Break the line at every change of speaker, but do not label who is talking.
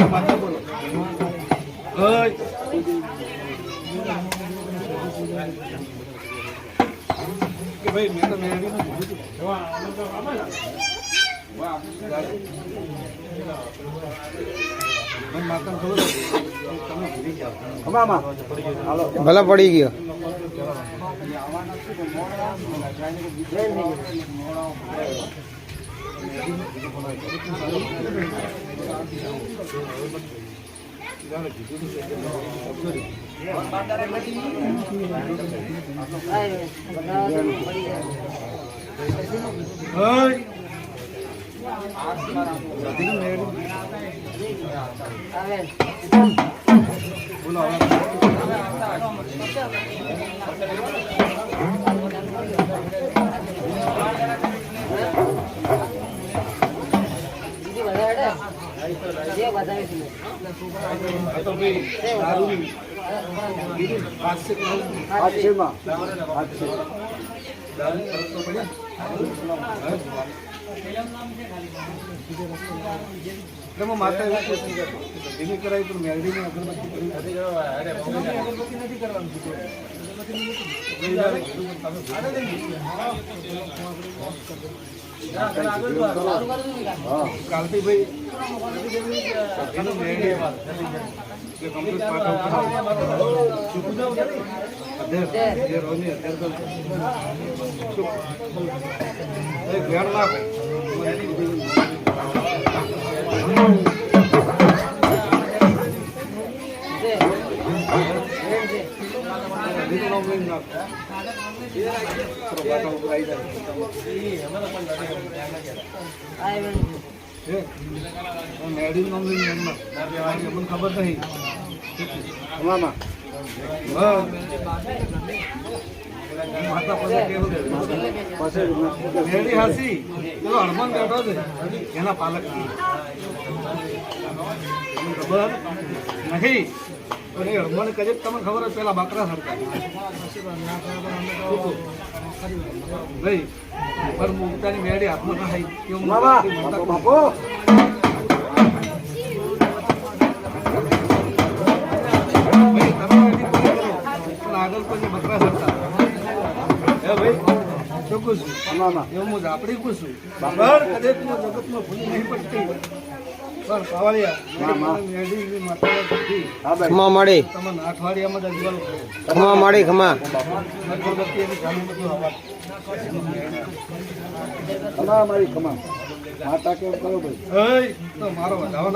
માતા બોલો ભાઈ મેં તો મેળવી
ભલે પડી ગયો. માતા ધીમી કરાવી પણ મેળવી અગરબત્તી નથી કરવાનું. કાલથી ભાઈ મેડી મને ખબર નહીં મેડી હાસી પેલો હનુમાન બેઠો છે એના પાલક ખબર નહીં હનુમાન કહે તમને ખબર હોય પેલા બકરા સરકાર નહીં પર મુક્તાની મેળી હાથમાં ના થાય કેવું આગળ કોઈ બકરા સરકાર હે ભાઈ ચોખ્ખું છું એવું હું આપડી કહું છું બરાબર કદાચ જગતમાં ભૂલી નહીં પડતી પણ ખમા મળી
તમને અઠવાડિયામાં જ અજવાળું
ખમા મળી ખમા
મારી ખમા માતા કેમ કરો ભાઈ તો મારો વધારો